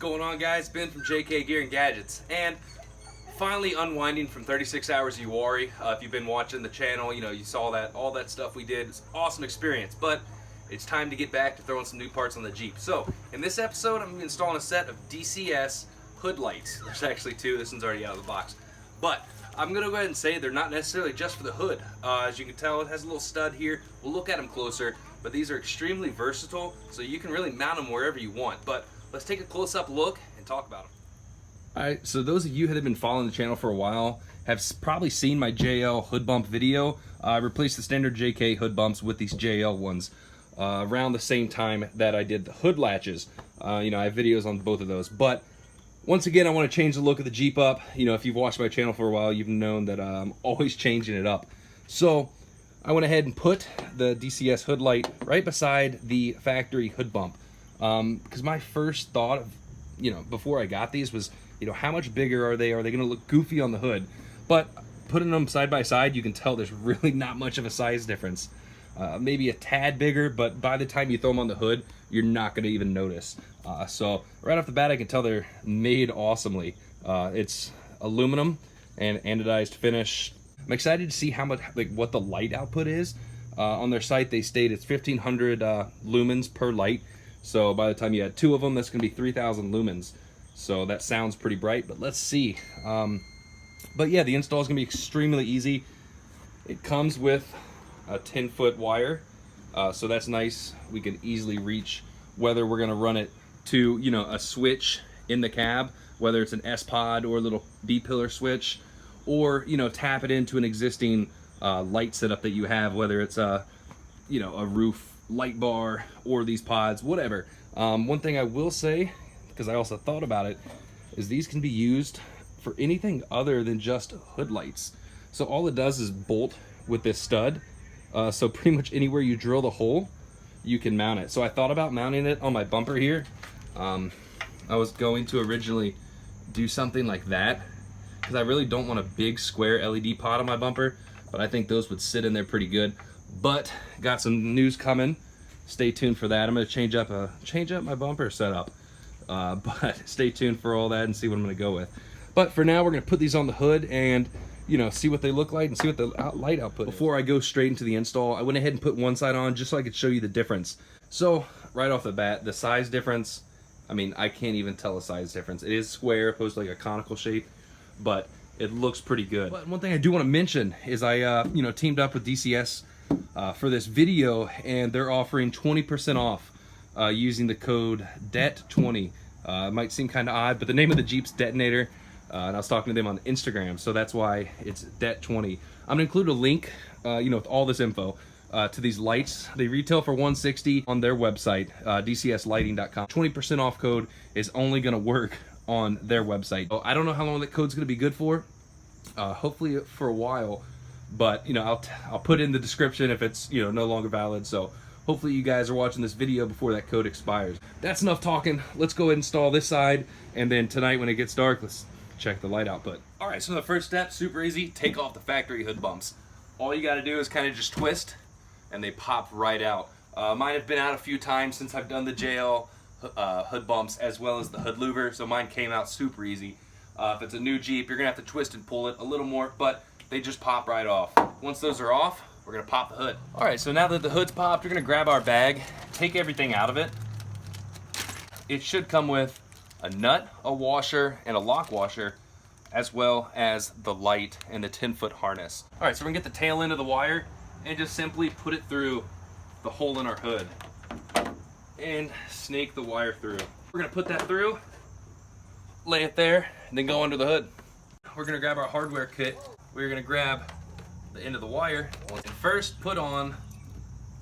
going on, guys? Ben from JK Gear and Gadgets, and finally unwinding from 36 hours of Uwari. If you've been watching the channel, you saw that all that stuff we did. It's an awesome experience, but it's time to get back to throwing some new parts on the Jeep. So in this episode, I'm installing a set of DCS hood lights. There's actually two. This one's already out of the box, but I'm gonna go ahead and say they're not necessarily just for the hood. As you can tell, it has a little stud here. We'll look at them closer, but these are extremely versatile, so you can really mount them wherever you want. But let's take a close-up look and talk about them. All right, so those of you that have been following the channel for a while have probably seen my JL hood bump video. I replaced the standard JK hood bumps with these JL ones around the same time that I did the hood latches. I have videos on both of those, but once again, I want to change the look of the Jeep up. If you've watched my channel for a while, you've known that I'm always changing it up. So I went ahead and put the DCS hood light right beside the factory hood bump. Because my first thought of, before I got these was, how much bigger are they? Are they going to look goofy on the hood? But putting them side by side, you can tell there's really not much of a size difference. Maybe a tad bigger, but by the time you throw them on the hood, you're not going to even notice. So right off the bat, I can tell they're made awesomely. It's aluminum and anodized finish. I'm excited to see how much, what the light output is. On their site, they state it's 1,500 lumens per light. So by the time you had two of them, that's going to be 3,000 lumens. So that sounds pretty bright, but let's see. But yeah, the install is going to be extremely easy. It comes with a 10-foot wire, so that's nice. We can easily reach whether we're going to run it to, a switch in the cab, whether it's an S-Pod or a little B-pillar switch, or, tap it into an existing light setup that you have, whether it's a roof light bar or these pods, whatever. One thing I will say, because I also thought about it, is these can be used for anything other than just hood lights. So all it does is bolt with this stud. So pretty much anywhere you drill the hole, you can mount it. So I thought about mounting it on my bumper here. I was going to originally do something like that, because I really don't want a big square LED pod on my bumper, but I think those would sit in there pretty good. But got some news coming. Stay tuned for that. I'm going to change up my bumper setup. But stay tuned for all that and see what I'm going to go with. But for now, we're going to put these on the hood and see what they look like and see what the light output is. Before I go straight into the install, I went ahead and put one side on just so I could show you the difference. So right off the bat, the size difference, I can't even tell a size difference. It is square opposed to like a conical shape, but it looks pretty good. But one thing I do want to mention is I teamed up with DCS for this video, and they're offering 20% off using the code DET20. It might seem kind of odd, but the name of the Jeep's Detonator, and I was talking to them on Instagram, so that's why it's DET20. I'm gonna include a link, with all this info to these lights. They retail for $160 on their website, dcslighting.com. 20% off code is only gonna work on their website. So I don't know how long that code's gonna be good for. Hopefully for a while, but I'll put it in the description if it's no longer valid. So hopefully you guys are watching this video before that code expires. That's enough talking. Let's go ahead and install this side, and then tonight when it gets dark, let's check the light output. All right, so the first step, super easy, take off the factory hood bumps. All you gotta do is kind of just twist, and they pop right out. Mine have been out a few times since I've done the JL hood bumps as well as the hood louver, so mine came out super easy. If it's a new Jeep, you're gonna have to twist and pull it a little more, but they just pop right off. Once those are off, we're gonna pop the hood. All right, so now that the hood's popped, we're gonna grab our bag, take everything out of it. It should come with a nut, a washer, and a lock washer, as well as the light and the 10-foot harness. All right, so we're gonna get the tail end of the wire and just simply put it through the hole in our hood and snake the wire through. We're gonna put that through, lay it there, and then go under the hood. We're gonna grab our hardware kit. We're gonna grab the end of the wire and first put on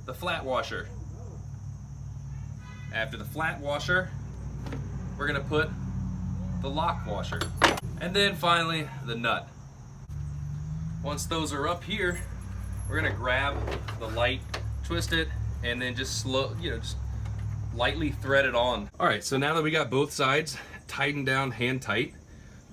the flat washer. After the flat washer, we're gonna put the lock washer, and then finally the nut. Once those are up here, we're gonna grab the light, twist it, and then just just lightly thread it on. All right, so now that we got both sides tightened down hand tight,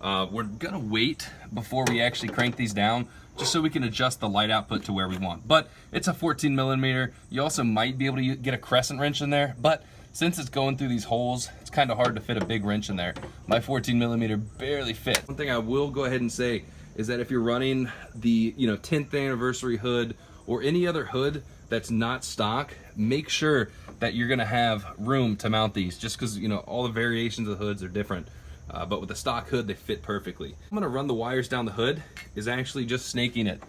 we're gonna wait before we actually crank these down, just so we can adjust the light output to where we want. But it's a 14 millimeter. You also might be able to get a crescent wrench in there, but since it's going through these holes, it's kind of hard to fit a big wrench in there. My 14mm barely fit. One thing I will go ahead and say is that if you're running the 10th anniversary hood or any other hood that's not stock, make sure that you're gonna have room to mount these, just because all the variations of the hoods are different. But with the stock hood, they fit perfectly. I'm gonna run the wires down the hood is actually just snaking it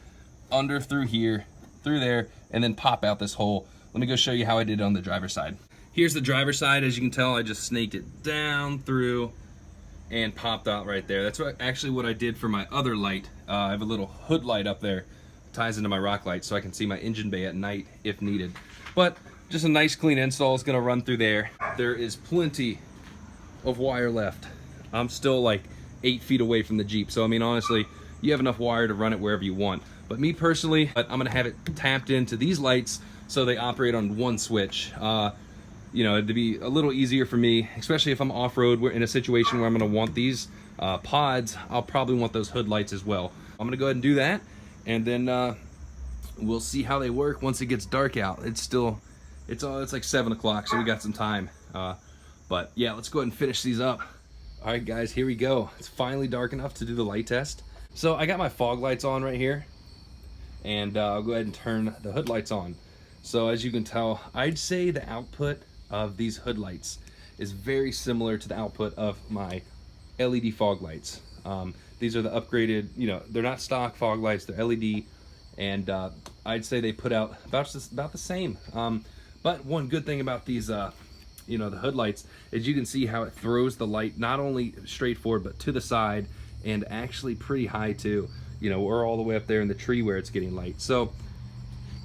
under through here, through there, and then pop out this hole. Let me go show you how I did it on the driver's side. Here's the driver's side. As you can tell, I just snaked it down through and popped out right there. That's actually what I did for my other light. I have a little hood light up there, ties into my rock light, so I can see my engine bay at night if needed. But just a nice clean install is gonna run through there. There is plenty of wire left. I'm still like 8 feet away from the Jeep, so I mean, honestly, you have enough wire to run it wherever you want. But me personally, I'm gonna have it tapped into these lights so they operate on one switch. To be a little easier for me, especially if I'm off-road, we're in a situation where I'm gonna want these pods. I'll probably want those hood lights as well. I'm gonna go ahead and do that, and then we'll see how they work once it gets dark out. It's like 7 o'clock, so we got some time. But yeah, let's go ahead and finish these up. All right, guys, here we go. It's finally dark enough to do the light test. So I got my fog lights on right here, and I'll go ahead and turn the hood lights on. So as you can tell, I'd say the output of these hood lights is very similar to the output of my LED fog lights. These are the upgraded, they're not stock fog lights, they're LED, and I'd say they put out about the same. But one good thing about these, the hood lights, is you can see how it throws the light not only straight forward, but to the side, and actually pretty high too. We're all the way up there in the tree where it's getting light. So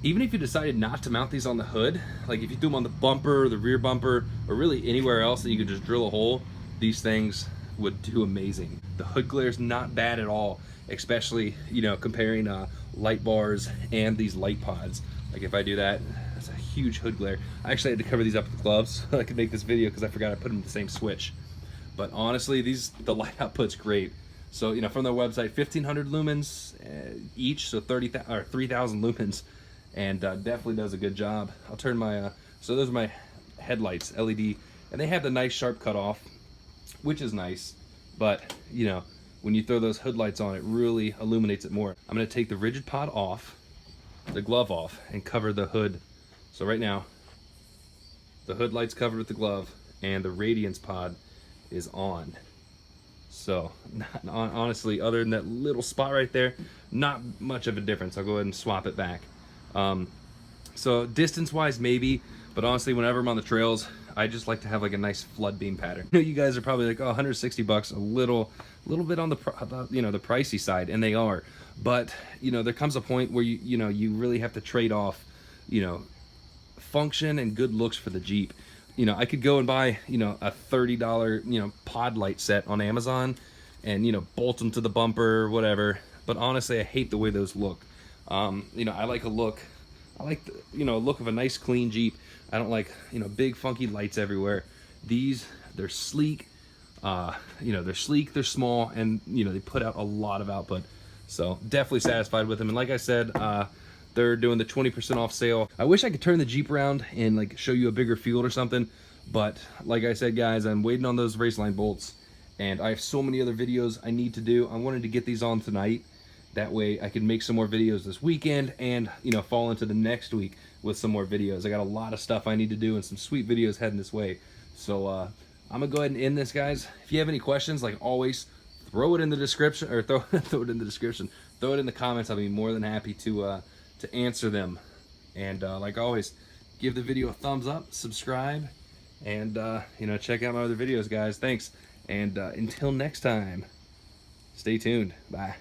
even if you decided not to mount these on the hood, like if you do them on the bumper, the rear bumper, or really anywhere else that you could just drill a hole, these things would do amazing. The hood glare is not bad at all, especially, comparing light bars and these light pods. Like if I do that, that's a huge hood glare. I actually had to cover these up with gloves so I could make this video because I forgot I put them in the same switch. But honestly, the light output's great. So, from their website, 1,500 lumens each, so 3,000 lumens. And definitely does a good job. I'll turn my, so those are my headlights, LED, and they have the nice sharp cutoff, which is nice, but when you throw those hood lights on, it really illuminates it more. I'm gonna take the rigid pod off, the glove off, and cover the hood. So right now, the hood light's covered with the glove, and the radiance pod is on. So, honestly, other than that little spot right there, not much of a difference. I'll go ahead and swap it back. So distance wise maybe, but honestly whenever I'm on the trails, I just like to have like a nice flood beam pattern. You guys are probably like, oh, 160 bucks, a little bit on the the pricey side, and they are, but there comes a point where you really have to trade off function and good looks for the Jeep. I could go and buy a $30 pod light set on Amazon and bolt them to the bumper or whatever, but honestly I hate the way those look. I like a look. I like the, a look of a nice clean Jeep. I don't like big funky lights everywhere. They're sleek. They're sleek. They're small, and they put out a lot of output. So definitely satisfied with them. And like I said, they're doing the 20% off sale. I wish I could turn the Jeep around and like show you a bigger field or something, but like I said, guys, I'm waiting on those race line bolts, and I have so many other videos I need to do. I wanted to get these on tonight. That way I can make some more videos this weekend and, fall into the next week with some more videos. I got a lot of stuff I need to do and some sweet videos heading this way. So I'm gonna go ahead and end this, guys. If you have any questions, like always, throw it in the description, or throw it in the description. Throw it in the comments. I'll be more than happy to answer them. And like always, give the video a thumbs up, subscribe, and check out my other videos, guys. Thanks. And until next time, stay tuned. Bye.